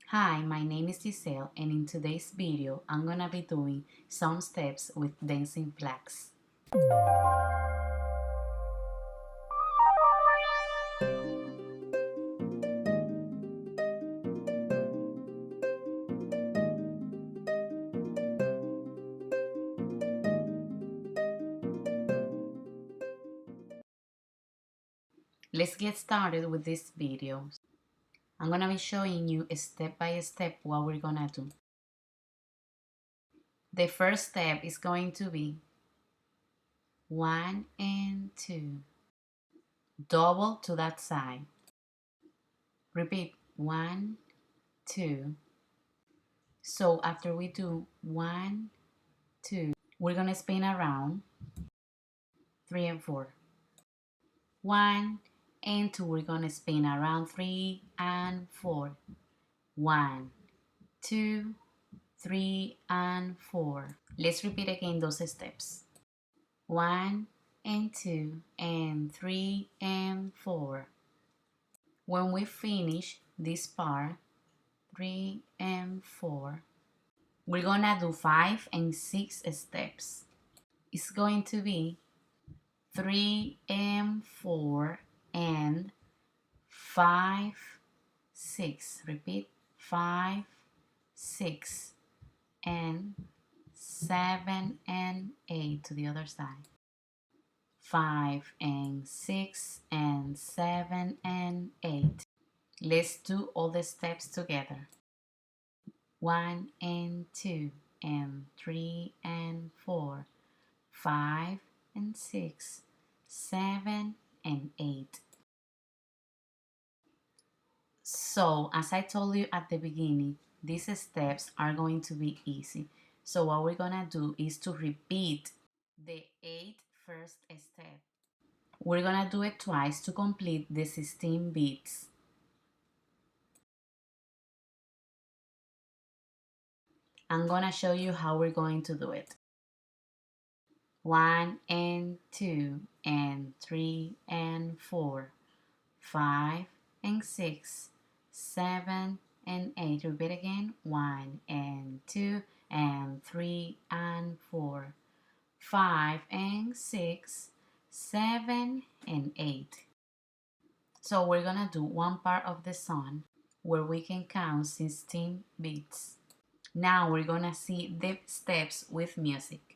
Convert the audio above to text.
Hi, my name is Jisell, and in today's video I'm gonna be doing some steps with dancing flags. Let's get started with this video. I'm gonna be showing you step by step what we're gonna do. The first step is going to be 1 and 2. Double to that side. Repeat 1, 2. So after we do 1, 2, we're gonna spin around 3 and 4. 1 and 2, we're gonna spin around 3 and 4. 1, 2, 3 and 4. Let's repeat again those steps. 1 and 2 and 3 and 4. When we finish this part, 3 and 4, we're gonna do 5 and 6 steps. It's going to be 3 and 4 and 5, 6. Repeat 5, 6 and 7 and 8 to the other side. 5 and 6 and 7 and 8. Let's do all the steps together. 1 and 2 and 3 and 4, 5 and 6, 7 and 8. So, as I told you at the beginning, these steps are going to be easy. So what we're gonna do is to repeat the 8 first step. We're gonna do it twice to complete the 16 beats. I'm gonna show you how we're going to do it. 1 and 2 and 3 and 4, 5 and 6, 7 and 8. Repeat again. 1 and 2 and 3 and 4, 5 and 6, 7 and 8. So we're gonna do one part of the song where we can count 16 beats. Now we're gonna see the steps with music.